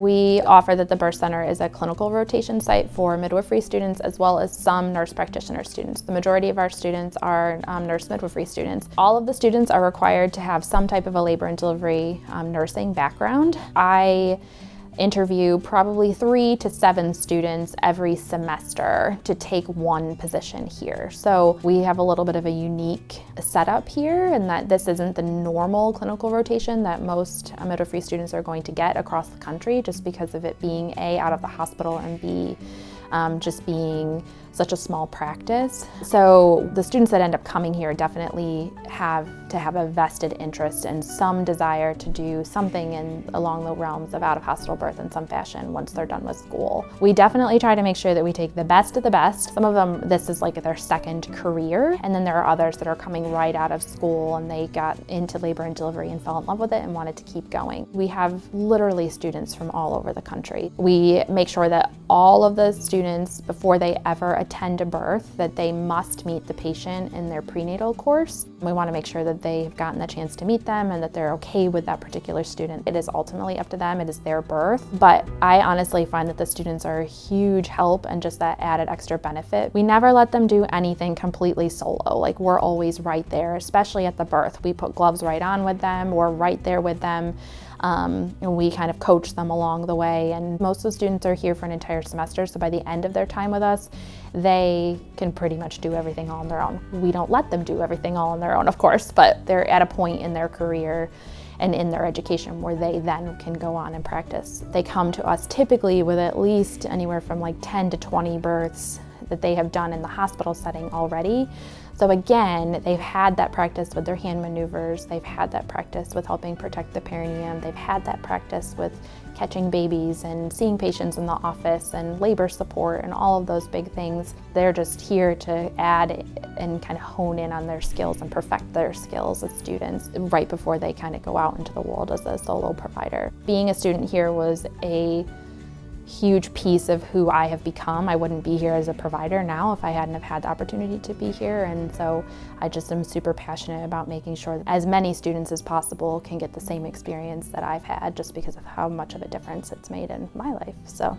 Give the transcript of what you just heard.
We offer that the birth center is a clinical rotation site for midwifery students as well as some nurse practitioner students. The majority of our students are nurse midwifery students. All of the students are required to have some type of a labor and delivery nursing background. I interview probably 3 to 7 students every semester to take one position here. So we have a little bit of a unique setup here, in that this isn't the normal clinical rotation that most midwifery students are going to get across the country, just because of it being A, out of the hospital, and B, just being such a small practice. So the students that end up coming here definitely have to have a vested interest and some desire to do something along the realms of out-of-hospital birth in some fashion once they're done with school. We definitely try to make sure that we take the best of the best. Some of them, this is like their second career, and then there are others that are coming right out of school and they got into labor and delivery and fell in love with it and wanted to keep going. We have literally students from all over the country. We make sure that all of the students, before they ever attend a birth, that they must meet the patient in their prenatal course. We want to make sure that they've gotten the chance to meet them and that they're okay with that particular student. It is ultimately up to them, it is their birth, but I honestly find that the students are a huge help and just that added extra benefit. We never let them do anything completely solo. Like, we're always right there, especially at the birth. We put gloves right on with them, we're right there with them. And we kind of coach them along the way, and most of the students are here for an entire semester, so by the end of their time with us, they can pretty much do everything all on their own. We don't let them do everything all on their own, of course, but they're at a point in their career and in their education where they then can go on and practice. They come to us typically with at least anywhere from like 10 to 20 births that they have done in the hospital setting already. So again, they've had that practice with their hand maneuvers, they've had that practice with helping protect the perineum, they've had that practice with catching babies and seeing patients in the office and labor support and all of those big things. They're just here to add and kind of hone in on their skills and perfect their skills as students right before they kind of go out into the world as a solo provider. Being a student here was a huge piece of who I have become. I wouldn't be here as a provider now if I hadn't have had the opportunity to be here, and so I just am super passionate about making sure that as many students as possible can get the same experience that I've had, just because of how much of a difference it's made in my life. So.